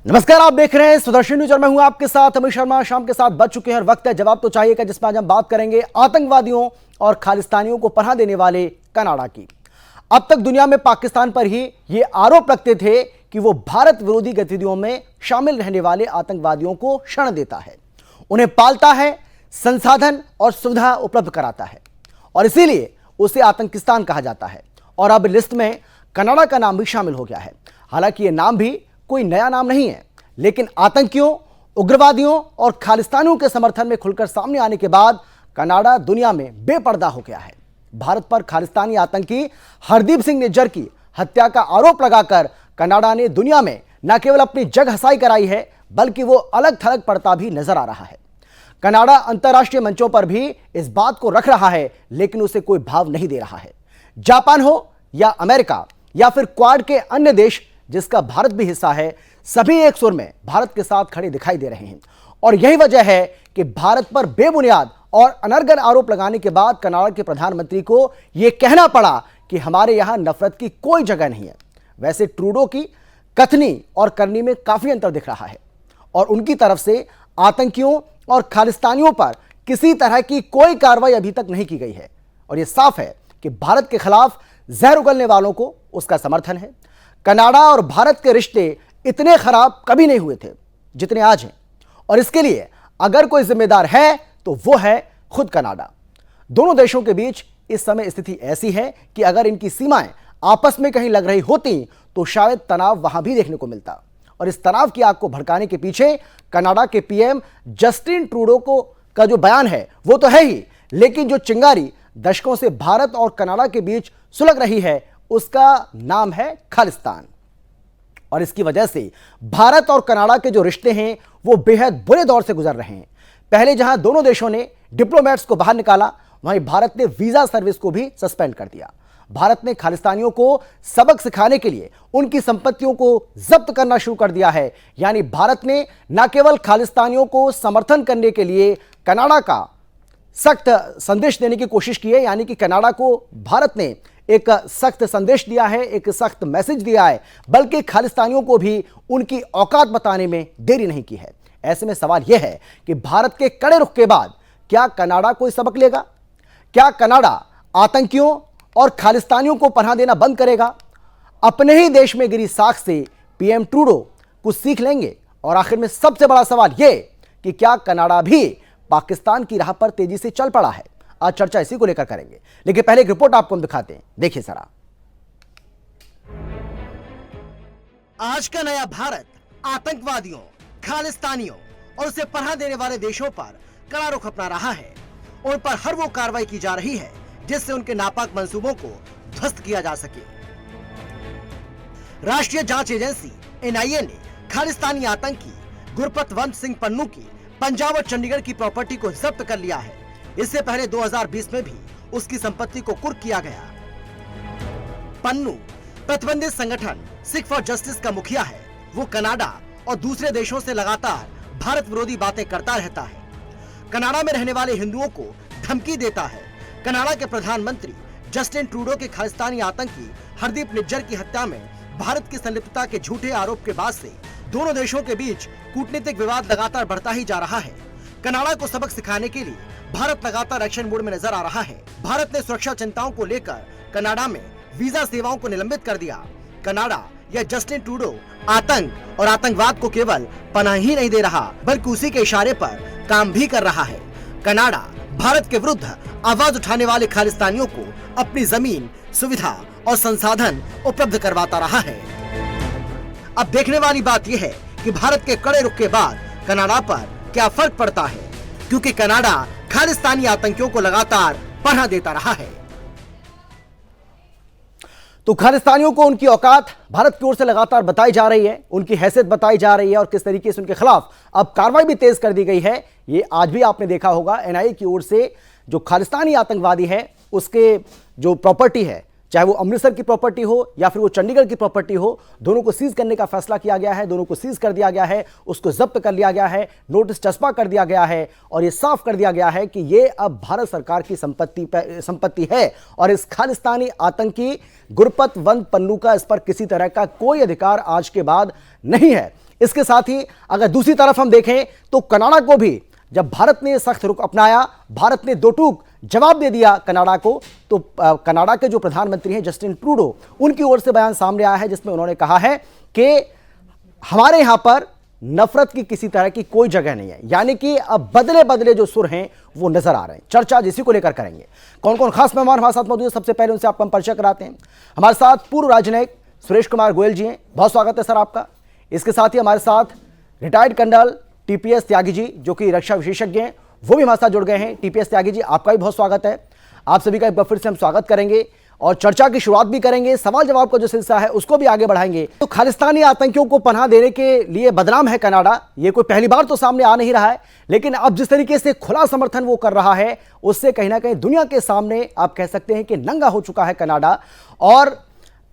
नमस्कार, आप देख रहे हैं सुदर्शन न्यूज और मैं हूं आपके साथ अमित शर्मा। शाम के साथ बज चुके हैं और वक्त है जवाब तो चाहिए का, जिसमें आज हम बात करेंगे आतंकवादियों और खालिस्तानियों को पनाह देने वाले कनाडा की। अब तक दुनिया में पाकिस्तान पर ही ये आरोप लगते थे कि वो भारत विरोधी गतिविधियों में शामिल रहने वाले आतंकवादियों को शरण देता है, उन्हें पालता है, संसाधन और सुविधा उपलब्ध कराता है और इसीलिए उसे आतंकिस्तान कहा जाता है। और अब लिस्ट में कनाडा का नाम भी शामिल हो गया है। हालांकि ये नाम भी कोई नया नाम नहीं है, लेकिन आतंकियों, उग्रवादियों और खालिस्तानियों के समर्थन में खुलकर सामने आने के बाद कनाडा दुनिया में बेपर्दा हो गया है। भारत पर खालिस्तानी आतंकी हरदीप सिंह निज्जर की हत्या का आरोप लगाकर कनाडा ने दुनिया में न केवल अपनी जग हसाई कराई है, बल्कि वो अलग थलग पड़ता भी नजर आ रहा है। कनाडा अंतर्राष्ट्रीय मंचों पर भी इस बात को रख रहा है, लेकिन उसे कोई भाव नहीं दे रहा है। जापान हो या अमेरिका या फिर क्वाड के अन्य देश, जिसका भारत भी हिस्सा है, सभी एक सुर में भारत के साथ खड़े दिखाई दे रहे हैं। और यही वजह है कि भारत पर बेबुनियाद और अनर्गल आरोप लगाने के बाद कनाडा के प्रधानमंत्री को यह कहना पड़ा कि हमारे यहां नफरत की कोई जगह नहीं है। वैसे ट्रूडो की कथनी और करनी में काफी अंतर दिख रहा है और उनकी तरफ से आतंकियों और खालिस्तानियों पर किसी तरह की कोई कार्रवाई अभी तक नहीं की गई है। और यह साफ है कि भारत के खिलाफ जहर उगलने वालों को उसका समर्थन है। कनाडा और भारत के रिश्ते इतने खराब कभी नहीं हुए थे जितने आज हैं, और इसके लिए अगर कोई जिम्मेदार है तो वो है खुद कनाडा। दोनों देशों के बीच इस समय स्थिति ऐसी है कि अगर इनकी सीमाएं आपस में कहीं लग रही होती तो शायद तनाव वहां भी देखने को मिलता। और इस तनाव की आग को भड़काने के पीछे कनाडा के पीएम जस्टिन ट्रूडो का जो बयान है वो तो है ही, लेकिन जो चिंगारी दशकों से भारत और कनाडा के बीच सुलग रही है उसका नाम है खालिस्तान। और इसकी वजह से भारत और कनाडा के जो रिश्ते हैं वो बेहद बुरे दौर से गुजर रहे हैं। पहले जहां दोनों देशों ने डिप्लोमेट्स को बाहर निकाला, वहीं भारत ने वीजा सर्विस को भी सस्पेंड कर दिया। भारत ने खालिस्तानियों को सबक सिखाने के लिए उनकी संपत्तियों को जब्त करना शुरू कर दिया है। यानी भारत ने न केवल खालिस्तानियों को समर्थन करने के लिए कनाडा का सख्त संदेश देने की कोशिश की है, यानी कि कनाडा को भारत ने एक सख्त संदेश दिया है, एक सख्त मैसेज दिया है, बल्कि खालिस्तानियों को भी उनकी औकात बताने में देरी नहीं की है। ऐसे में सवाल यह है कि भारत के कड़े रुख के बाद क्या कनाडा कोई सबक लेगा? क्या कनाडा आतंकियों और खालिस्तानियों को पनाह देना बंद करेगा? अपने ही देश में गिरी साख से पीएम ट्रूडो कुछ सीख लेंगे? और आखिर में सबसे बड़ा सवाल यह कि क्या कनाडा भी पाकिस्तान की राह पर तेजी से चल पड़ा है? आज चर्चा इसी को लेकर करेंगे, लेकिन पहले एक रिपोर्ट आपको हम दिखाते हैं, देखिए जरा। आज का नया भारत आतंकवादियों, खालिस्तानियों और उसे पनाह देने वाले देशों पर कड़ा रुख अपना रहा है। उन पर हर वो कार्रवाई की जा रही है जिससे उनके नापाक मंसूबों को ध्वस्त किया जा सके। राष्ट्रीय जांच एजेंसी एनआईए ने खालिस्तानी आतंकी गुरपतवंत सिंह पन्नू की पंजाब और चंडीगढ़ की प्रॉपर्टी को जब्त कर लिया है। इससे पहले 2020 में भी उसकी संपत्ति को कुर्क किया गया। पन्नू प्रतिबंधित संगठन सिख फॉर जस्टिस का मुखिया है। वो कनाडा और दूसरे देशों से लगातार भारत विरोधी बातें करता रहता है। कनाडा में रहने वाले हिंदुओं को धमकी देता है। कनाडा के प्रधानमंत्री जस्टिन ट्रूडो के खालिस्तानी आतंकी हरदीप निज्जर की हत्या में भारत की संलिप्तता के झूठे आरोप के बाद से दोनों देशों के बीच कूटनीतिक विवाद लगातार बढ़ता ही जा रहा है। कनाडा को सबक सिखाने के लिए भारत लगातार एक्शन मोड में नजर आ रहा है। भारत ने सुरक्षा चिंताओं को लेकर कनाडा में वीजा सेवाओं को निलंबित कर दिया। कनाडा या जस्टिन ट्रूडो आतंक और आतंकवाद को केवल पनाह ही नहीं दे रहा, बल्कि उसी के इशारे पर काम भी कर रहा है। कनाडा भारत के विरुद्ध आवाज उठाने वाले खालिस्तानियों को अपनी जमीन, सुविधा और संसाधन उपलब्ध करवाता रहा है। अब देखने वाली बात यह है कि भारत के कड़े रुख के बाद कनाडा पर क्या फर्क पड़ता है, क्योंकि कनाडा खालिस्तानी आतंकियों को लगातार पनाह देता रहा है। तो खालिस्तानियों को उनकी औकात भारत की ओर से लगातार बताई जा रही है, उनकी हैसियत बताई जा रही है और किस तरीके से उनके खिलाफ अब कार्रवाई भी तेज कर दी गई है। ये आज भी आपने देखा होगा, एनआईए की ओर से जो खालिस्तानी आतंकवादी है उसके जो प्रॉपर्टी है, चाहे वो अमृतसर की प्रॉपर्टी हो या फिर वो चंडीगढ़ की प्रॉपर्टी हो, दोनों को सीज करने का फैसला किया गया है, दोनों को सीज कर दिया गया है, उसको जब्त कर लिया गया है, नोटिस चस्पा कर दिया गया है और ये साफ कर दिया गया है कि ये अब भारत सरकार की संपत्ति है और इस खालिस्तानी आतंकी गुरपत वंत पन्नू का इस पर किसी तरह का कोई अधिकार आज के बाद नहीं है। इसके साथ ही अगर दूसरी तरफ हम देखें तो कनाडा को भी जब भारत ने सख्त रुख अपनाया, भारत ने दो टूक जवाब दे दिया कनाडा को, तो कनाडा के जो प्रधानमंत्री हैं जस्टिन ट्रूडो, उनकी ओर से बयान सामने आया है जिसमें उन्होंने कहा है कि हमारे यहां पर नफरत की किसी तरह की कोई जगह नहीं है। यानी कि अब बदले बदले जो सुर हैं वो नजर आ रहे हैं। चर्चा जिसी को लेकर करेंगे। कौन कौन खास मेहमान हमारे साथ मौजूद है, सबसे पहले उनसे आपका हम परिचय कराते हैं। हमारे साथ पूर्व राजनयिक सुरेश कुमार गोयल जी हैं, बहुत स्वागत है सर आपका। इसके साथ ही हमारे साथ retired colonel TPS Tyagi ji, जो कि रक्षा विशेषज्ञ हैं, वो भी हमारे साथ जुड़ गए हैं। टीपीएस त्यागी जी, आपका भी बहुत स्वागत है। आप सभी का एक बार फिर से हम स्वागत करेंगे और चर्चा की शुरुआत भी करेंगे। सवाल जवाब का जो सिलसिला है उसको भी आगे बढ़ाएंगे। तो खालिस्तानी आतंकियों को पनाह देने के लिए बदनाम है कनाडा, ये कोई पहली बार तो सामने आ नहीं रहा है, लेकिन अब जिस तरीके से खुला समर्थन वो कर रहा है उससे कहीं ना कहीं दुनिया के सामने आप कह सकते हैं कि नंगा हो चुका है कनाडा। और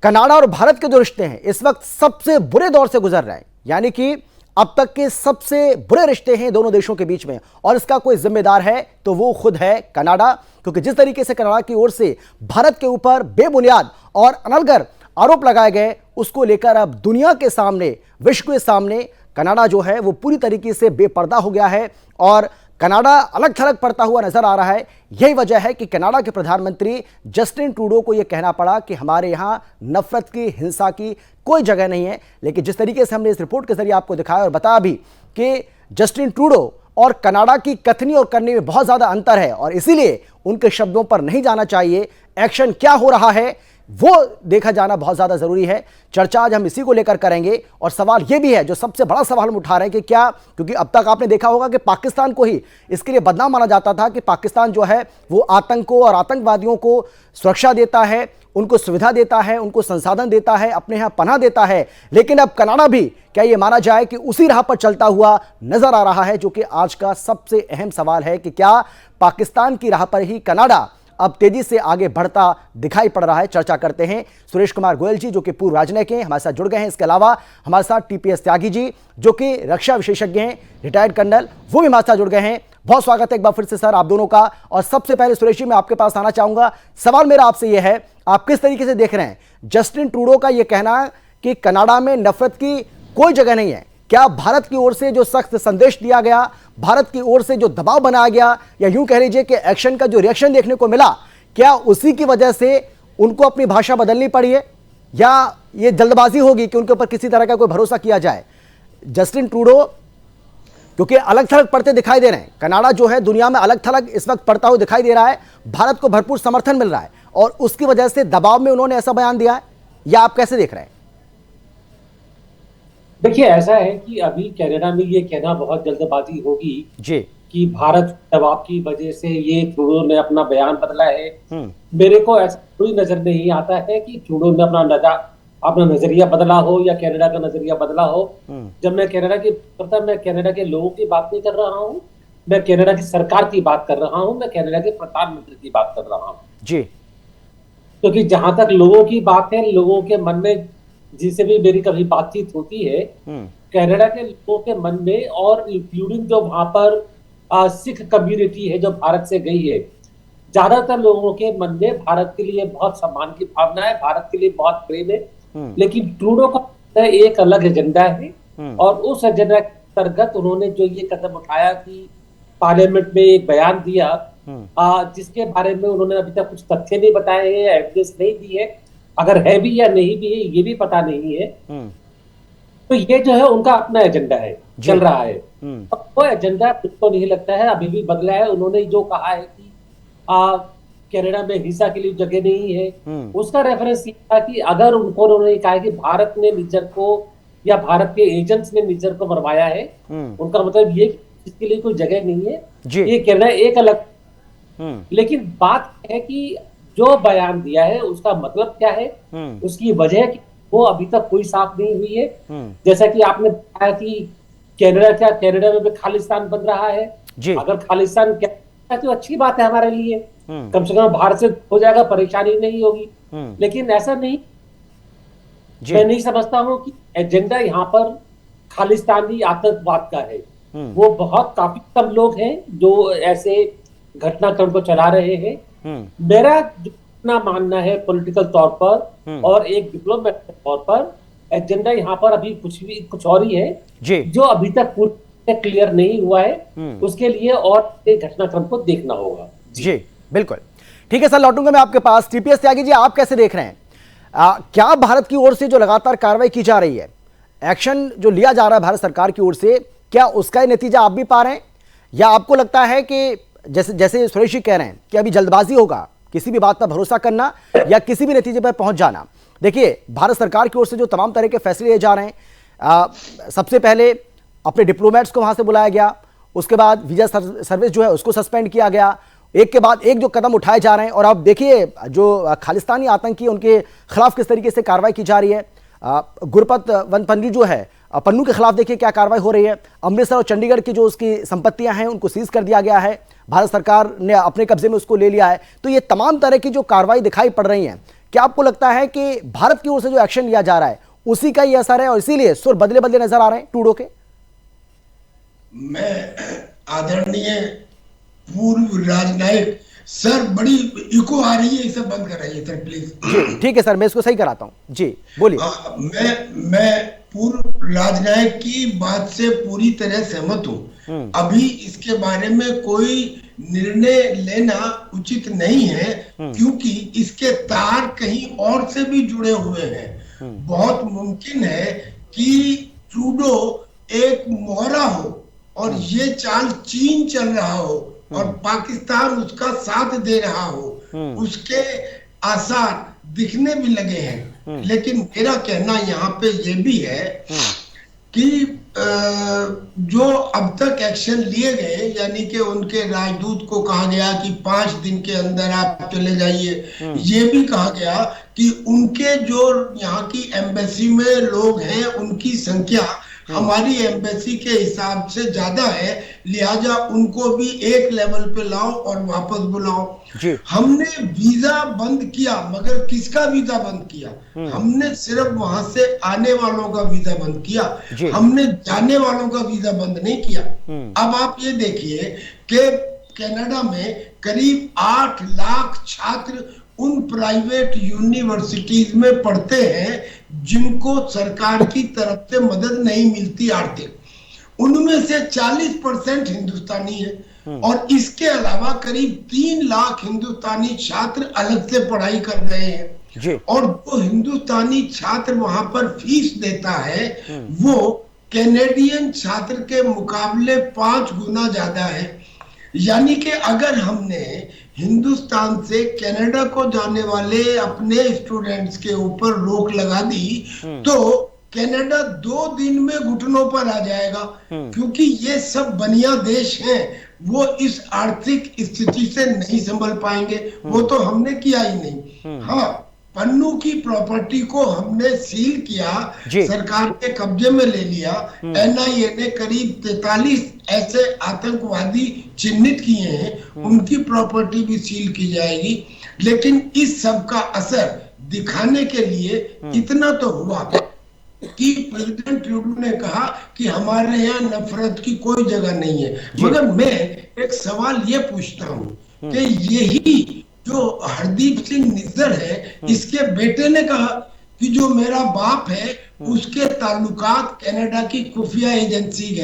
कनाडा और भारत के जो रिश्ते हैं इस वक्त सबसे बुरे दौर से गुजर रहे हैं, यानी कि अब तक के सबसे बुरे रिश्ते हैं दोनों देशों के बीच में, और इसका कोई जिम्मेदार है तो वो खुद है कनाडा। क्योंकि जिस तरीके से कनाडा की ओर से भारत के ऊपर बेबुनियाद और अनलगर आरोप लगाए गए, उसको लेकर अब दुनिया के सामने, विश्व के सामने कनाडा जो है वो पूरी तरीके से बेपर्दा हो गया है और कनाडा अलग थलग पड़ता हुआ नजर आ रहा है। यही वजह है कि कनाडा के प्रधानमंत्री जस्टिन ट्रूडो को यह कहना पड़ा कि हमारे यहां नफरत की, हिंसा की कोई जगह नहीं है। लेकिन जिस तरीके से हमने इस रिपोर्ट के जरिए आपको दिखाया और बताया भी कि जस्टिन ट्रूडो और कनाडा की कथनी और करनी में बहुत ज्यादा अंतर है और इसीलिए उनके शब्दों पर नहीं जाना चाहिए। एक्शन क्या हो रहा है वो देखा जाना बहुत ज्यादा जरूरी है। चर्चा आज हम इसी को लेकर करेंगे और सवाल यह भी है, जो सबसे बड़ा सवाल हम उठा रहे हैं कि क्या, क्योंकि अब तक आपने देखा होगा कि पाकिस्तान को ही इसके लिए बदनाम माना जाता था कि पाकिस्तान जो है वो आतंकों और आतंकवादियों को सुरक्षा देता है, उनको सुविधा देता है, उनको संसाधन देता है, अपने यहां पनाह देता है। लेकिन अब कनाडा भी क्या ये माना जाए कि उसी राह पर चलता हुआ नजर आ रहा है, जो कि आज का सबसे अहम सवाल है कि क्या पाकिस्तान की राह पर ही कनाडा अब तेजी से आगे बढ़ता दिखाई पड़ रहा है। चर्चा करते हैं। सुरेश कुमार गोयल जी, जो कि पूर्व राजनयिक हैं, हमारे साथ जुड़ गए हैं। इसके अलावा हमारे साथ टीपीएस त्यागी जी, जो कि रक्षा विशेषज्ञ हैं, रिटायर्ड कर्नल, वो भी हमारे साथ जुड़ गए हैं। बहुत स्वागत है एक बार फिर से सर आप दोनों का। और सबसे पहले सुरेश जी, मैं आपके पास आना चाहूंगा। सवाल मेरा आपसे यह है, आप किस तरीके से देख रहे हैं जस्टिन ट्रूडो का यह कहना कि कनाडा में नफरत की कोई जगह नहीं है? क्या भारत की ओर से जो सख्त संदेश दिया गया, भारत की ओर से जो दबाव बनाया गया, या यूं कह लीजिए कि एक्शन का जो रिएक्शन देखने को मिला, क्या उसी की वजह से उनको अपनी भाषा बदलनी पड़ी है, या ये जल्दबाजी होगी कि उनके ऊपर किसी तरह का कोई भरोसा किया जाए? जस्टिन ट्रूडो क्योंकि अलग थलग पड़ते दिखाई दे रहे हैं, कनाडा जो है दुनिया में अलग थलग इस वक्त पड़ता हुआ दिखाई दे रहा है, भारत को भरपूर समर्थन मिल रहा है और उसकी वजह से दबाव में उन्होंने ऐसा बयान दिया है, या आप कैसे देख रहे हैं? देखिए, ऐसा है कि अभी कनाडा में ये कहना बहुत जल्दबाजी होगी जी कि भारत दबाव की वजह से ये ट्रूडो ने अपना बयान बदला है। मेरे को ऐसा कोई नजर नहीं आता है कि ट्रूडो ने अपना नजरिया बदला हो या कनाडा का नजरिया बदला हो। जब मैं कनाडा की करता, मैं कनाडा के लोगों की बात नहीं कर रहा हूँ, मैं कनाडा की सरकार की बात कर रहा हूँ, मैं कनाडा के प्रधानमंत्री की बात कर रहा हूँ जी। क्योंकि जहां तक लोगों की बात है, लोगों के मन में जिससे भी मेरी कभी बातचीत होती है, कनाडा के लोगों के मन में, और इंक्लूडिंग जो वहां पर सिख कम्युनिटी है जो भारत से गई है, ज्यादातर लोगों के मन में भारत के लिए बहुत सम्मान की भावना है, भारत के लिए बहुत प्रेम है। लेकिन ट्रूडो का एक अलग एजेंडा है और उस एजेंडा के अंतर्गत उन्होंने जो ये कदम उठाया कि पार्लियामेंट में एक बयान दिया, जिसके बारे में उन्होंने अभी तक कुछ तथ्य नहीं बताए हैं, एविडेंस नहीं दी है, अगर है भी या नहीं भी है ये भी पता नहीं है। तो ये जो है उनका अपना एजेंडा है, चल रहा है। वो एजेंडा मुझको नहीं लगता है अभी भी बदला है। उन्होंने जो कहा है कि कनाडा में हिंसा के लिए जगह नहीं है, उसका रेफरेंस ये था कि अगर उन्होंने कहा कि भारत ने निज्जर को या भारत के एजेंट्स ने निज्जर को मरवाया है, उनका मतलब ये इसके लिए कोई जगह नहीं है, ये कहना एक अलग। लेकिन बात है कि जो बयान दिया है उसका मतलब क्या है, उसकी वजह वो अभी तक कोई साफ नहीं हुई है। जैसा कि आपने बताया कि कनाडा में भी खालिस्तान बन रहा है। अगर खालिस्तान क्या तो अच्छी बात है हमारे लिए, कम से कम भारत से हो जाएगा, परेशानी नहीं होगी। लेकिन ऐसा नहीं, जी। मैं नहीं समझता हूं कि एजेंडा यहाँ पर खालिस्तानी आतंकवाद का है। वो बहुत काफी कम लोग हैं जो ऐसे घटनाक्रम को चला रहे हैं। मेरा जितना मानना है पॉलिटिकल तौर पर और एक डिप्लोमेट के तौर पर, एजेंडा यहाँ पर अभी कुछ और ही है जी। जो अभी तक पूरी क्लियर नहीं हुआ है। उसके लिए और एक घटनाक्रम को देखना होगा। जी बिल्कुल ठीक है सर, लौटूंगा मैं आपके पास। टीपीएस त्यागी जी, आप कैसे देख रहे हैं? क्या भारत की ओर से जो लगातार कार्रवाई की जा रही है, एक्शन जो लिया जा रहा है भारत सरकार की ओर से, क्या उसका नतीजा आप भी पा रहे हैं, या आपको लगता है कि जैसे जैसे सुरेश जी कह रहे हैं कि अभी जल्दबाजी होगा किसी भी बात पर भरोसा करना या किसी भी नतीजे पर पहुंच जाना? देखिए, भारत सरकार की ओर से जो तमाम तरह के फैसले लिए जा रहे हैं, सबसे पहले अपने डिप्लोमेट्स को वहां से बुलाया गया, उसके बाद वीजा सर्विस जो है उसको सस्पेंड किया गया, एक के बाद एक जो कदम उठाए जा रहे हैं। और अब देखिए जो खालिस्तानी आतंकी उनके खिलाफ किस तरीके से कार्रवाई की जा रही है। गुरपत वन पन्नू जो है, पन्नू के खिलाफ देखिए क्या कार्रवाई हो रही है। अमृतसर और चंडीगढ़ की जो उसकी संपत्तियां हैं उनको सीज कर दिया गया है, भारत सरकार ने अपने कब्जे में उसको ले लिया है। तो ये तमाम तरह की जो कार्रवाई दिखाई पड़ रही है, क्या आपको लगता है कि भारत की ओर से जो एक्शन लिया जा रहा है उसी का ही असर है और इसीलिए सुर बदले बदले नजर आ रहे हैं टूडो के? मैं आदरणीय पूर्व राजनायक सर, बड़ी इको आ रही है, इसे बंद कराइए सर प्लीज। ठीक है सर, मैं इसको सही कराता हूं जी, बोलिए। मैं पूर्व राजनायक की बात से पूरी तरह सहमत हूं। अभी इसके बारे में कोई निर्णय लेना उचित नहीं है, क्योंकि इसके तार कहीं और से भी जुड़े हुए हैं। बहुत मुमकिन है कि ट्रूडो एक मोहरा हो और ये चाल चीन चल रहा हो और पाकिस्तान उसका साथ दे रहा हो, उसके आसार दिखने भी लगे हैं। लेकिन मेरा कहना यहाँ पे ये भी है कि जो अब तक एक्शन लिए गए, यानी कि उनके राजदूत को कहा गया कि 5 दिन के अंदर आप चले जाइए, ये भी कहा गया कि उनके जो यहाँ की एम्बेसी में लोग हैं उनकी संख्या हमारी एम्बेसी के हिसाब से ज्यादा है, लिहाजा उनको भी एक लेवल पे लाओ और वापस बुलाओ। हमने वीजा बंद किया, मगर किसका वीजा बंद किया? हमने सिर्फ वहां से आने वालों का वीजा बंद किया, हमने जाने वालों का वीजा बंद नहीं किया। अब आप ये देखिए कि कनाडा में करीब 8 लाख छात्र उन प्राइवेट यूनिवर्सिटीज में पढ़ते हैं जिनको सरकार की तरफ से मदद नहीं मिलती आर्थिक। उनमें से 40% हिंदुस्तानी है और इसके अलावा करीब 3 लाख हिंदुस्तानी छात्र अलग से पढ़ाई कर रहे हैं। और जो हिंदुस्तानी छात्र वहां पर फीस देता है वो कैनेडियन छात्र के मुकाबले 5 गुना ज्यादा है। यानी कि अगर हमने हिंदुस्तान से कनाडा को जाने वाले अपने स्टूडेंट्स के ऊपर रोक लगा दी तो कनाडा 2 दिन में घुटनों पर आ जाएगा, क्योंकि ये सब बनिया देश हैं, वो इस आर्थिक स्थिति से नहीं संभल पाएंगे। वो तो हमने किया ही नहीं। हाँ, पन्नू की प्रॉपर्टी को हमने सील किया, सरकार के कब्जे में ले लिया। एनआईए ने करीब 43 ऐसे आतंकवादी चिन्हित किए हैं, उनकी प्रॉपर्टी भी सील की जाएगी। लेकिन इस सब का असर दिखाने के लिए इतना तो हुआ कि प्रेसिडेंट ट्रूडो ने कहा कि हमारे यहाँ नफरत की कोई जगह नहीं है। मगर मैं एक सवाल ये पूछता हूँ कि यही जो हरदीप सिंह निज्जर है, इसके बेटे ने कहा कि जो मेरा बाप है उसके ताल्लुकात कनाडा की खुफिया एजेंसी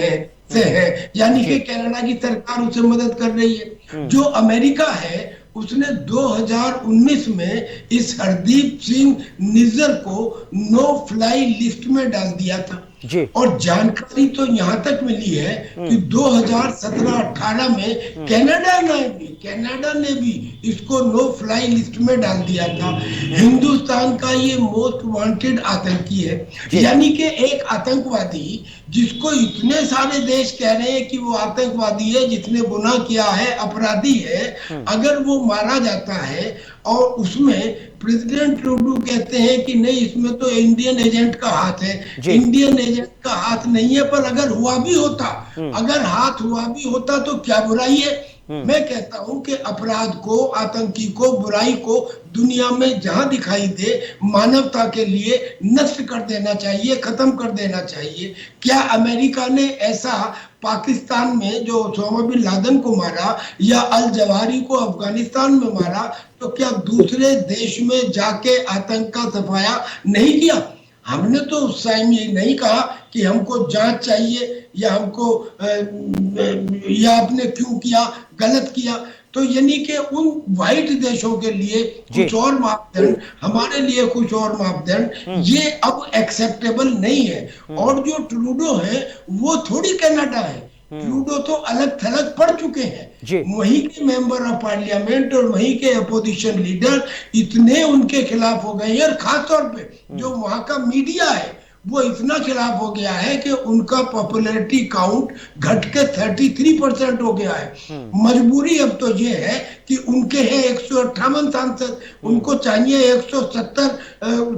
से है, यानी कि कनाडा की सरकार उसे मदद कर रही है। जो अमेरिका है उसने 2019 में इस हरदीप सिंह निज्जर को नो फ्लाई लिस्ट में डाल दिया था। और जानकारी तो यहां तक मिली है कि 2017-18 में कनाडा ने भी इसको नो फ्लाई लिस्ट में डाल दिया था। हिंदुस्तान का ये मोस्ट वांटेड आतंकी है, यानी कि एक आतंकवादी जिसको इतने सारे देश कह रहे हैं कि वो आतंकवादी है, जिसने गुनाह किया है, अपराधी है, अगर वो मारा जाता है और उसमें प्रेसिडेंट ट्रूडो कहते हैं कि नहीं, इसमें तो इंडियन एजेंट का हाथ है। इंडियन एजेंट का हाथ नहीं है, पर अगर हुआ भी होता, अगर हाथ हुआ भी होता तो क्या बुराई है? मैं कहता हूं कि अपराध को, आतंकी को, बुराई को दुनिया में जहां दिखाई दे, मानवता के लिए नष्ट कर देना चाहिए, खत्म कर देना चाहिए। क्या अमेरिका ने ऐसा पाकिस्तान में जो ओसामा बिन लादेन को मारा या अल जवाहिरी को अफगानिस्तान में मारा, तो क्या दूसरे देश में जाके आतंक का सफाया नहीं किया? हमने तो उस टाइम ये नहीं कहा कि हमको जांच चाहिए या हमको या आपने क्यों किया, गलत किया। तो यानी कि उन वाइट देशों के लिए कुछ और मापदंड, हमारे लिए कुछ और मापदंड, ये अब एक्सेप्टेबल नहीं है। और जो ट्रूडो है वो थोड़ी कनाडा है, ट्रूडो तो अलग थलग पड़ चुके हैं। वहीं के मेंबर ऑफ पार्लियामेंट और वहीं के अपोजिशन लीडर इतने उनके खिलाफ हो गए हैं, और खासतौर पे जो वहां का मीडिया है वो इतना खिलाफ हो गया है कि उनका पॉपुलैरिटी काउंट घट के 33% हो गया है। मजबूरी अब तो ये है कि उनके हैं 158 सांसद, उनको चाहिए 170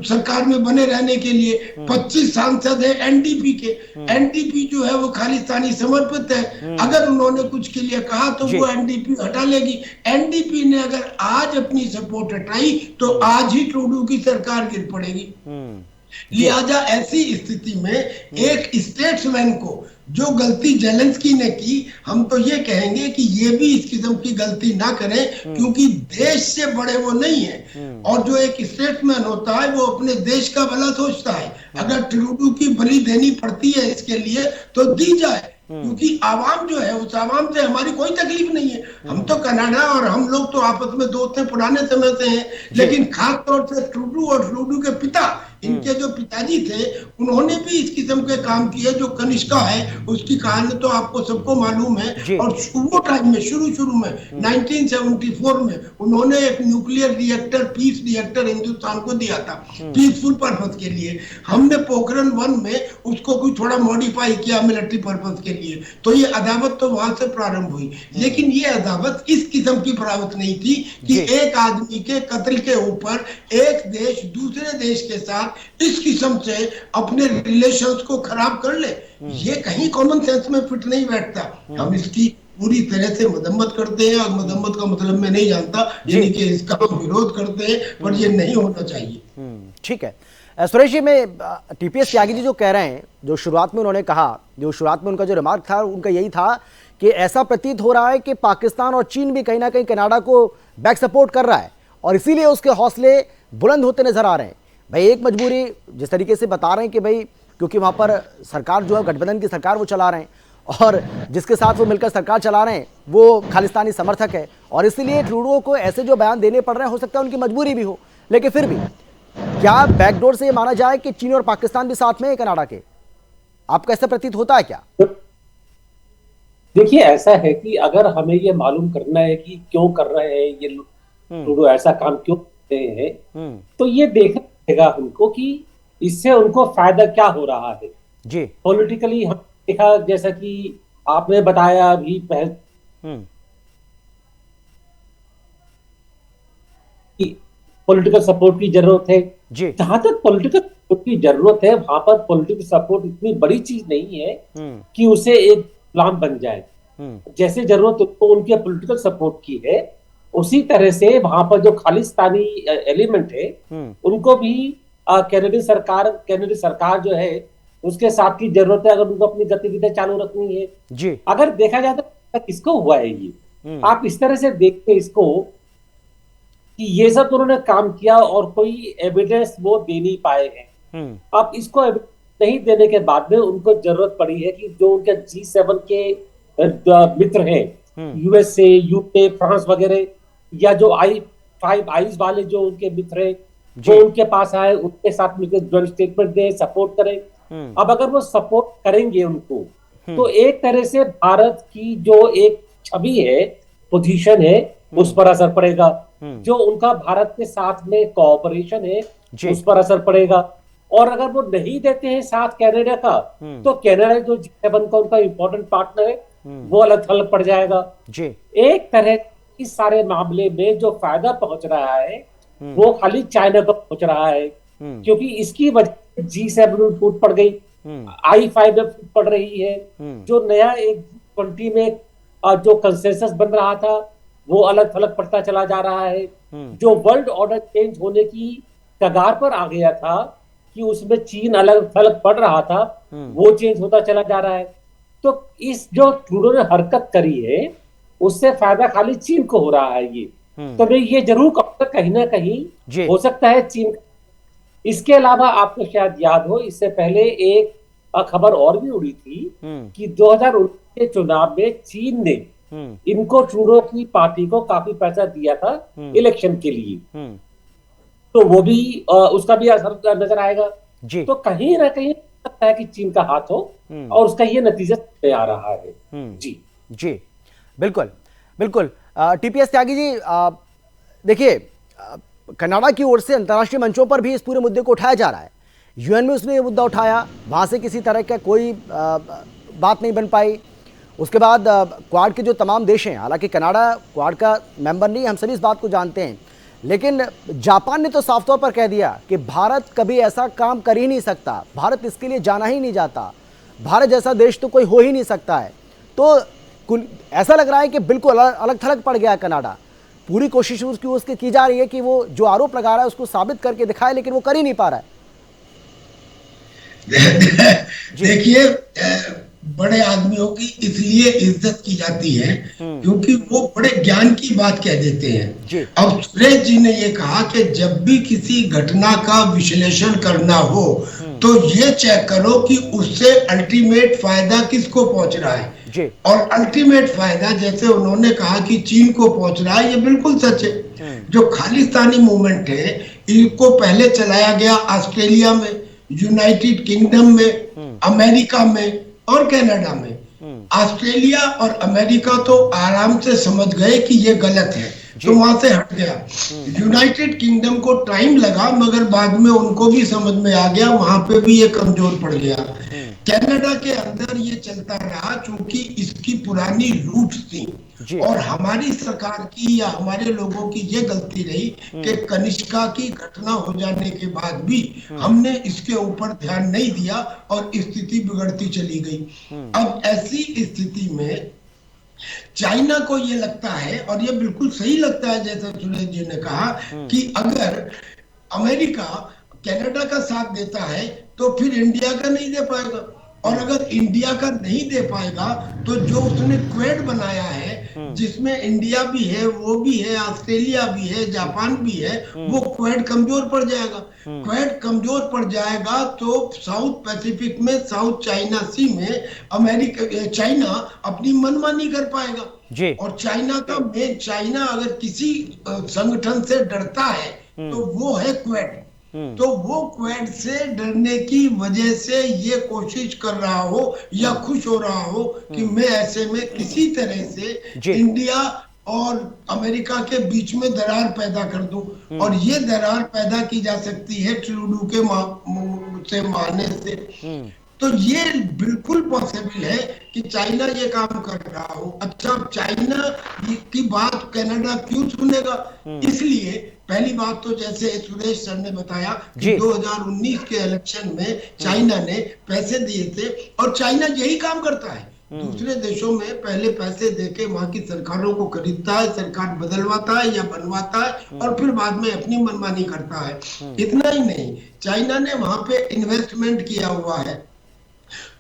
सरकार में बने रहने के लिए। 25 सांसद है एनडीपी के। एनडीपी जो है वो खालिस्तानी समर्पित है। अगर उन्होंने कुछ के लिए कहा तो वो एनडीपी हटा लेगी। एनडीपी ने अगर आज अपनी सपोर्ट हटाई तो आज ही ट्रूडो की सरकार गिर पड़ेगी। लिहाजा ऐसी स्थिति में एक स्टेट्समैन को जो गलती जेलेंस्की ने की, हम तो ये कहेंगे कि ये भी इस किस्म की गलती ना करें, क्योंकि देश से बड़े वो नहीं है। और जो एक स्टेट्समैन होता है वो अपने देश का भला सोचता है। अगर ट्रूडो की बलि देनी पड़ती है इसके लिए तो दी जाए, क्योंकि आवाम जो है उस आवाम से हमारी कोई तकलीफ नहीं है। हम तो कनाडा और हम लोग तो आपस में दोस्त हैं, पुराने समय से हैं। लेकिन खास तौर से ट्रूडो और ट्रूडो के पिता, इनके जो पिताजी थे, उन्होंने भी इस किस्म के काम किए। जो कनिष्का है उसकी कहानी तो आपको सबको मालूम है। और वो टाइम में शुरू में 1974 में उन्होंने एक nuclear reactor, peace reactor Hindustan को दिया था पीसफुल पर्पस के लिए। हमने पोखरण 1 में उसको कोई थोड़ा मॉडिफाई किया मिलिट्री पर्पस के लिए। तो ये अदावत तो वहां से प्रारंभ हुई। लेकिन ये अदावत इस किस्म की प्रावत नहीं थी कि एक आदमी के कत्ल के ऊपर एक देश दूसरे देश के साथ इस किस्म से अपने रिलेशंस को खराब कर ले। ये कहीं कॉमन सेंस में फिट नहीं बैठता। हम इसकी पूरी तरह से मदम्मत करते हैं, और मदम्मत का मतलब मैं नहीं जानता, यानी कि इसका विरोध करते हैं, पर ये नहीं होना चाहिए। ठीक है सुरेश जी, मैं टीपीएस त्यागी जी जो कह रहे हैं, जो शुरुआत में उन्होंने कहा, जो शुरुआत में उनका जो रिमार्क था उनका यही था कि ऐसा प्रतीत हो रहा है कि पाकिस्तान और चीन भी कहीं ना कहीं कनाडा को बैक सपोर्ट कर रहा है, और इसीलिए उसके हौसले बुलंद होते नजर आ रहे हैं। भाई एक मजबूरी जिस तरीके से बता रहे हैं कि भाई क्योंकि वहाँ पर सरकार जो है गठबंधन की सरकार वो चला रहे हैं, और जिसके साथ वो मिलकर सरकार चला रहे हैं वो खालिस्तानी समर्थक है, और इसीलिए ट्रूडो को ऐसे जो बयान देने पड़ रहे हैं, हो सकता है उनकी मजबूरी भी हो। लेकिन फिर भी क्या बैकडोर से ये माना जाए कि चीन और पाकिस्तान भी साथ में है कनाडा के? आपको ऐसा प्रतीत होता है क्या? देखिए, ऐसा है कि अगर हमें ये मालूम करना है कि क्यों कर रहे हैं ये ट्रूडो, ऐसा काम क्यों कर रहे हैं, तो ये देखना पड़ेगा हमको कि इससे उनको फायदा क्या हो रहा है जी पॉलिटिकली। हम देखा, जैसा कि आपने बताया अभी पॉलिटिकल सपोर्ट की जरूरत है जी। जहां तक पॉलिटिकल सपोर्ट की जरूरत है, वहां पर पॉलिटिकल सपोर्ट इतनी बड़ी चीज नहीं है कि उसे एक गुलाम बन जाए। जैसे जरूरत उनको उनके पॉलिटिकल सपोर्ट की है, उसी तरह से वहां पर जो खालिस्तानी एलिमेंट है उनको भी कैनेडियन सरकार जो है उसके साथ की जरूरत है, अगर उनको अपनी गतिविधियां चालू रखनी है जी। अगर देखा जाए तो किसको हुआ है ये, आप इस तरह से देखते इसको कि ये सब तो उन्होंने काम किया और कोई एविडेंस वो दे नहीं पाए हैं। अब इसको नहीं देने के बाद में उनको जरूरत पड़ी है कि जो उनके G7 के मित्र हैं, यूएसए, यूके, फ्रांस वगैरह, या जो I5 आईज वाले जो उनके मित्र हैं, जो उनके पास आए, उनके साथ मिलकर ज्वाइंट स्टेटमेंट दे, सपोर्ट करें। अब अगर वो सपोर्ट करेंगे उनको, तो एक तरह से भारत की जो एक छवि है, पोजीशन है, उस पर असर पड़ेगा। जो उनका भारत के साथ में कोऑपरेशन है उस पर असर पड़ेगा। और अगर वो नहीं देते हैं साथ कनाडा का, तो कनाडा जो G7 का उनका इंपॉर्टेंट पार्टनर है, वो अलग थलग पड़ जाएगा जी। एक तरह इस सारे मामले में जो फायदा पहुंच रहा है वो खाली चाइना को पहुंच रहा है, क्योंकि इसकी वजह से G7 में फूट पड़ गई, I5 में फूट पड़ रही है। जो नया एक G20 में जो कंसेंसस बन रहा था वो अलग थलग पड़ता चला जा रहा है। जो वर्ल्ड ऑर्डर चेंज होने की कगार पर आ गया था कि उसमें चीन अलग थलग पड़ रहा था, वो चेंज होता चला जा रहा है। तो इस जो ट्रूडो ने हरकत करी है उससे फायदा खाली चीन को हो रहा है। ये तो मैं ये जरूर कहूंगा कहीं ना कहीं हो सकता है चीन। इसके अलावा आपको शायद याद हो, इससे पहले एक खबर और भी उड़ी थी कि 2019 के चुनाव में चीन ने इनको ट्रूडो की पार्टी को काफी पैसा दिया था इलेक्शन के लिए, तो वो भी उसका भी असर नजर आएगा। तो कहीं ना कहीं लगता है कि चीन का हाथ हो और उसका ये नतीजा पे आ रहा है। जी जी बिल्कुल बिल्कुल। टीपीएस त्यागी जी, देखिए कनाडा की ओर से अंतर्राष्ट्रीय मंचों पर भी इस पूरे मुद्दे को उठाया जा रहा है। यूएन में उसने ये मुद्दा उठाया, वहां से किसी तरह का कोई बात नहीं बन पाई। उसके बाद क्वाड के जो तमाम देश हैं, हालांकि कनाडा क्वाड का मेंबर नहीं, हम सभी इस बात को जानते हैं, लेकिन जापान ने तो साफ तौर पर कह दिया कि भारत कभी ऐसा काम कर ही नहीं सकता, भारत इसके लिए जाना ही नहीं जाता, भारत जैसा देश तो कोई हो ही नहीं सकता है। तो ऐसा लग रहा है कि बिल्कुल अलग थलग पड़ गया कनाडा। पूरी कोशिश उसकी की जा रही है कि वो जो आरोप लगा रहा है उसको साबित करके दिखाए, लेकिन वो कर ही नहीं पा रहा है। देखिए, बड़े आदमियों की इसलिए इज्जत की जाती है क्योंकि वो बड़े ज्ञान की बात कह देते हैं। अब सुरेश जी ने ये कहा कि जब भी किसी घटना का विश्लेषण करना हो तो ये चेक करो कि उससे अल्टीमेट फायदा किसको पहुंच रहा है। और अल्टीमेट फायदा, जैसे उन्होंने कहा कि चीन को पहुंच रहा है, ये बिल्कुल सच है। जो खालिस्तानी मूवमेंट है, इनको पहले चलाया गया ऑस्ट्रेलिया में, यूनाइटेड किंगडम में, अमेरिका में और कनाडा में। ऑस्ट्रेलिया और अमेरिका तो आराम से समझ गए कि ये गलत है, तो वहां से हट गया। यूनाइटेड किंगडम को टाइम लगा, मगर बाद में उनको भी समझ में आ गया, वहां पे भी ये कमजोर पड़ गया। कनाडा के अंदर ये चलता रहा क्योंकि इसकी पुरानी रूट्स थी। और हमारी सरकार की या हमारे लोगों की ये गलती रही कि कनिष्का की घटना हो जाने के बाद भी हमने इसके ऊपर ध्यान नहीं दिया और स्थिति बिगड़ती चली गई। अब ऐसी स्थिति में चाइना को ये लगता है, और ये बिल्कुल सही लगता है जैसा सुरेश जी ने कहा, कि अगर अमेरिका कनाडा का साथ देता है तो फिर इंडिया का नहीं दे पाएगा, और अगर इंडिया का नहीं दे पाएगा तो जो उसने क्वेड बनाया है जिसमें इंडिया भी है, वो भी है, ऑस्ट्रेलिया भी है, जापान भी है, वो क्वेड कमजोर पड़ जाएगा। क्वेड कमजोर पड़ जाएगा तो साउथ पैसिफिक में, साउथ चाइना सी में अमेरिका चाइना अपनी मनमानी कर पाएगा। और चाइना का मेन, चाइना अगर किसी संगठन से डरता है तो वो है क्वेड। तो वो क्वेड से डरने की वजह से ये कोशिश कर रहा हो या खुश हो रहा हो कि मैं ऐसे में किसी तरह से इंडिया और अमेरिका के बीच में दरार पैदा कर दूं। और ये दरार पैदा की जा सकती है ट्रूडो के से मारने से। तो ये बिल्कुल पॉसिबल है कि चाइना ये काम कर रहा हो। अच्छा, चाइना की बात कनाडा क्यों सुनेगा? इसलिए पहली बात तो जैसे सुरेश सर ने बताया कि 2019 के इलेक्शन में चाइना ने पैसे दिए थे, और चाइना यही काम करता है, दूसरे देशों में पहले पैसे देके वहां की सरकारों को खरीदता है, सरकार बदलवाता है या बनवाता है, और फिर बाद में अपनी मनमानी करता है। इतना ही नहीं, चाइना ने वहां पे इन्वेस्टमेंट किया हुआ है,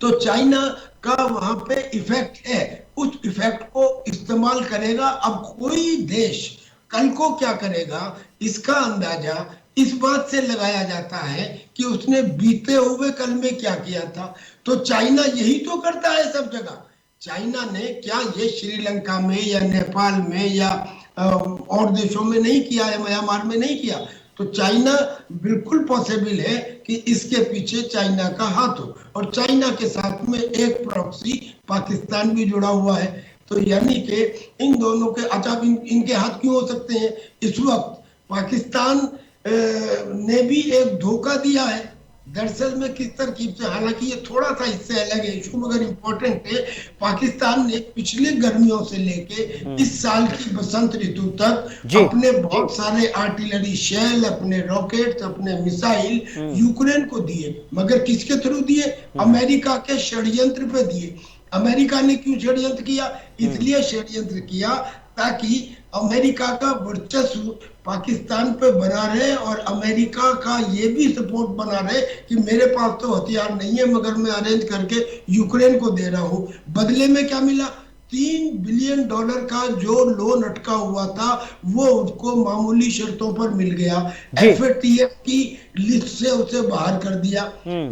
तो चाइना का वहां पे इफेक्ट है, उस इफेक्ट को इस्तेमाल करेगा। अब कोई देश कल को क्या करेगा इसका अंदाजा इस बात से लगाया जाता है कि उसने बीते हुए कल में क्या किया था। तो चाइना यही तो करता है सब जगह। चाइना ने क्या ये श्रीलंका में या नेपाल में या और देशों में नहीं किया है, म्यांमार में नहीं किया। तो चाइना बिल्कुल पॉसिबल है कि इसके पीछे चाइना का हाथ हो, और चाइना के साथ में एक प्रॉक्सी पाकिस्तान भी जुड़ा हुआ है। तो यानी कि इन दोनों के, अच्छा इनके हाथ क्यों हो सकते हैं? इस वक्त पाकिस्तान ने भी एक धोखा दिया है दरअसल में किस तरकीब से, हालांकि ये थोड़ा सा इससे अलग है इशू मगर इम्पोर्टेंट है। पाकिस्तान ने पिछले गर्मियों से लेके इस साल की बसंत ऋतु तक अपने बहुत सारे आर्टिलरी शेल, अपने रॉकेट, अपने मिसाइल यूक्रेन को दिए, मगर किसके थ्रू दिए? अमेरिका के षड्यंत्र पे दिए। अमेरिका ने क्यों षड्यंत्र किया? इसलिए षड्यंत्र किया ताकि अमेरिका का वर्चस्व पाकिस्तान पे बना रहे और अमेरिका का ये भी सपोर्ट बना रहे कि मेरे पास तो हथियार नहीं है मगर मैं अरेंज करके यूक्रेन को दे रहा हूं। बदले में क्या मिला? $3 बिलियन का जो लोन अटका हुआ था वो उसको मामूली शर्तों पर मिल गया। FATF की लिस्ट से उसे बाहर कर दिया।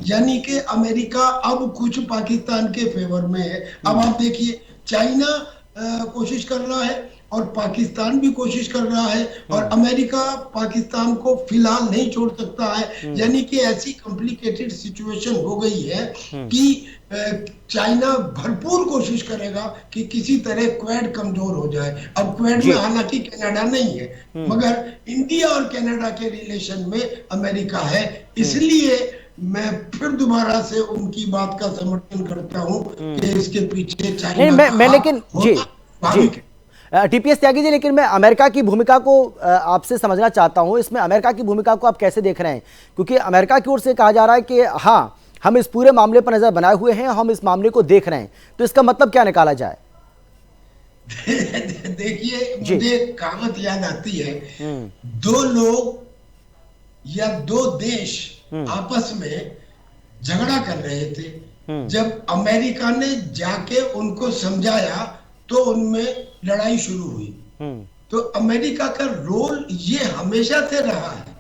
यानी कि अमेरिका अब कुछ पाकिस्तान के फेवर में है। अब आप देखिए, चाइना कोशिश कर रहा है और पाकिस्तान भी कोशिश कर रहा है और अमेरिका पाकिस्तान को फिलहाल नहीं छोड़ सकता है। यानी कि ऐसी कॉम्प्लिकेटेड सिचुएशन हो गई है कि चाइना भरपूर कोशिश करेगा कि किसी तरह क्वेड कमजोर हो जाए। अब क्वेड में हालांकि कनाडा नहीं है मगर इंडिया और कनाडा के रिलेशन में अमेरिका है। इसलिए मैं फिर दोबारा से उनकी बात का समर्थन करता हूं कि इसके पीछे चाइना मैं लेकिन जी टीपीएस त्यागी जी, लेकिन मैं अमेरिका की भूमिका को आपसे समझना चाहता हूं। इसमें अमेरिका की भूमिका को आप कैसे देख रहे हैं? क्योंकि अमेरिका की ओर से कहा जा रहा है कि हाँ, हम इस पूरे मामले पर नजर बनाए हुए हैं, हम इस मामले को देख रहे हैं, तो इसका मतलब क्या निकाला जाए? देखिए, मुझे कहावत याद आती है, दो लोग या दो देश आपस में झगड़ा कर रहे थे। जब अमेरिका ने जाके उनको समझाया तो उनमें लड़ाई शुरू हुई। तो अमेरिका का रोल ये हमेशा से रहा है।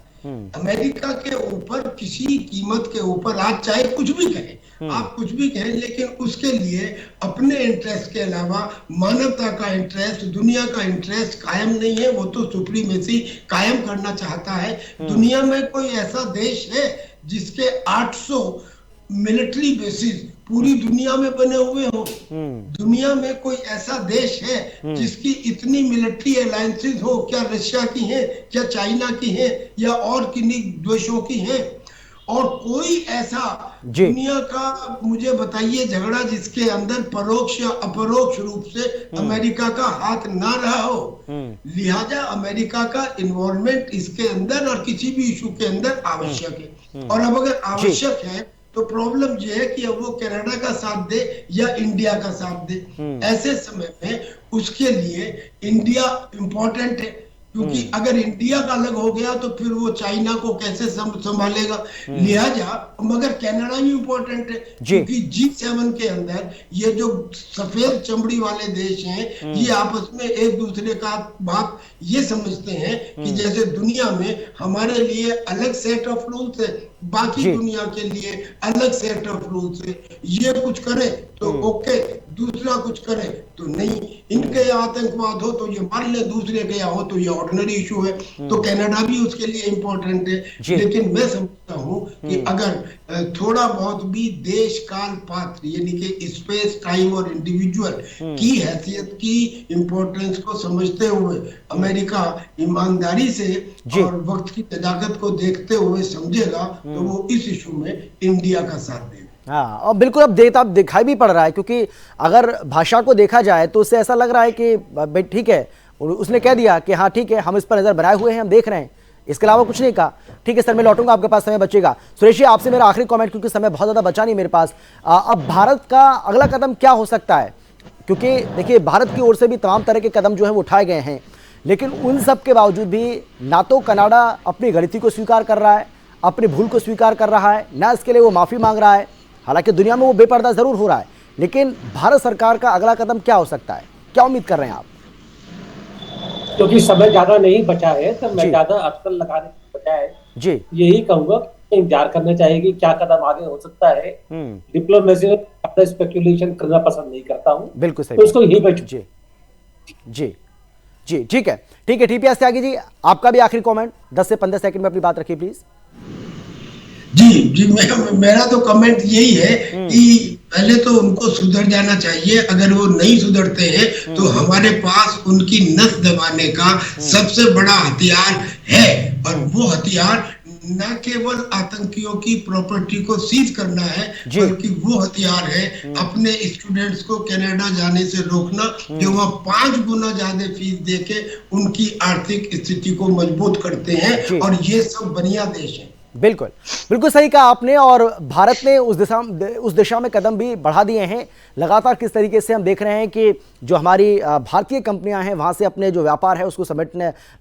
अमेरिका के ऊपर किसी कीमत के ऊपर आप चाहे कुछ भी कहें, आप कुछ भी कहें, लेकिन उसके लिए अपने इंटरेस्ट के अलावा मानवता का इंटरेस्ट, दुनिया का इंटरेस्ट कायम नहीं है। वो तो सुप्रीमेसी कायम करना चाहता है। दुनिया में कोई ऐसा देश है जिसके 800 मिलिट्री बेसिस पूरी दुनिया में बने हुए हो? दुनिया में कोई ऐसा देश है जिसकी इतनी मिलिट्री अलायंसेस हो? क्या रशिया की है, क्या चाइना की है, या और किन्हीं देशों की है? और कोई ऐसा दुनिया का मुझे बताइए झगड़ा जिसके अंदर परोक्ष या अपरोक्ष रूप से अमेरिका का हाथ ना रहा हो। लिहाजा अमेरिका का इन्वॉल्वमेंट इसके अंदर और किसी भी इशू के अंदर आवश्यक है। और अब अगर आवश्यक है तो प्रॉब्लम यह है कि अब वो कनाडा का साथ दे या इंडिया का साथ दे। ऐसे समय में उसके लिए इंडिया इंपॉर्टेंट है, क्योंकि अगर इंडिया का अलग हो गया तो फिर वो चाइना को कैसे संभालेगा। लिहाजा मगर कनाडा भी इंपॉर्टेंट है, क्योंकि G7 के अंदर ये जो सफेद चमड़ी वाले देश हैं ये आपस में एक दूसरे का बात ये समझते हैं कि जैसे दुनिया में हमारे लिए अलग सेट ऑफ रूल्स है, बाकी दुनिया के लिए अलग सेट ऑफ रूल्स है। ये कुछ करे तो ओके, दूसरा कुछ करे तो नहीं। इनके यहाँ आतंकवाद हो तो ये मान ले, दूसरे के यहाँ हो तो ये ऑर्डिनरी इशू है। तो कनाडा भी उसके लिए इंपॉर्टेंट है। लेकिन मैं समझता हूँ कि अगर थोड़ा बहुत भी देश काल पात्र यानी कि स्पेस, टाइम और इंडिविजुअल की हैसियत की इंपॉर्टेंस को समझते हुए अमेरिका ईमानदारी से और वक्त की तदाकत को देखते हुए समझेगा तो वो इस इशू में इंडिया का साथ देगा। हाँ, और बिल्कुल अब दिखाई भी पड़ रहा है, क्योंकि अगर भाषा को देखा जाए तो उससे ऐसा लग रहा है कि ठीक है, उसने कह दिया कि हाँ ठीक है, हम इस पर नजर बनाए हुए हैं, हम देख रहे हैं, इसके अलावा कुछ नहीं कहा। ठीक है सर, मैं लौटूंगा, आपके पास समय बचेगा। सुरेश जी, आपसे मेरा आखिरी कमेंट, क्योंकि समय बहुत ज्यादा बचा नहीं मेरे पास। अब भारत का अगला कदम क्या हो सकता है? क्योंकि देखिए, भारत की ओर से भी तमाम तरह के कदम जो है वो उठाए गए हैं, लेकिन उन सब के बावजूद भी ना तो कनाडा अपनी गलती को स्वीकार कर रहा है, अपनी भूल को स्वीकार कर रहा है, ना इसके लिए वो माफी मांग रहा है। हालांकि दुनिया में वो बेपर्दा जरूर हो रहा है, लेकिन भारत सरकार का अगला कदम क्या हो सकता है? क्या उम्मीद कर रहे हैं आप? क्योंकि समय ज्यादा नहीं बचा है तो मैं ज्यादा अटकल लगाने के बजाय यही कहूंगा इंतजार करना चाहिए कि क्या कदम आगे हो सकता है। डिप्लोमेसी में ज्यादा स्पेकुलेशन करना पसंद नहीं करता हूँ। बिल्कुल सही, तो उसको यही बैठ जी ठीक है टीपीएस त्यागी जी, आपका भी आखिरी कमेंट 10 से 15 सेकंड में अपनी बात रखिए प्लीज। जी मेरा तो कमेंट यही है कि पहले तो उनको सुधर जाना चाहिए। अगर वो नहीं सुधरते हैं तो हमारे पास उनकी नस दबाने का सबसे बड़ा हथियार है, और वो हथियार न केवल आतंकियों की प्रॉपर्टी को सीज करना है, बल्कि वो हथियार है अपने स्टूडेंट्स को कनाडा जाने से रोकना, जो वह 5 गुना ज्यादा फीस देके उनकी आर्थिक स्थिति को मजबूत करते हैं। और ये सब बढ़िया देश है, बिल्कुल बिल्कुल सही कहा आपने। और भारत ने उस दिशा में कदम भी बढ़ा दिए हैं। लगातार किस तरीके से हम देख रहे हैं कि जो हमारी भारतीय कंपनियां हैं वहां से अपने जो व्यापार है उसको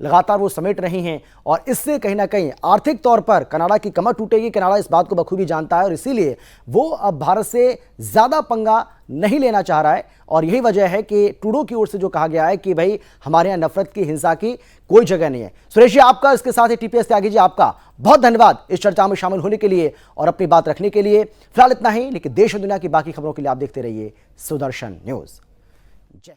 लगातार वो समेट रही हैं, और इससे कहीं ना कहीं आर्थिक तौर पर कनाडा की कमर टूटेगी। कनाडा इस बात को बखूबी जानता है और इसीलिए वो अब भारत से ज़्यादा पंगा नहीं लेना चाह रहा है। और यही वजह है कि ट्रूडो की ओर से जो कहा गया है कि भाई हमारे यहाँ नफरत की, हिंसा की कोई जगह नहीं है। सुरेश जी आपका, इसके साथ ही टीपीएस त्यागी जी आपका बहुत धन्यवाद इस चर्चा में शामिल होने के लिए और अपनी बात रखने के लिए। फिलहाल इतना ही, लेकिन देश और दुनिया की बाकी खबरों के लिए आप देखते रहिए सुदर्शन न्यूज। जय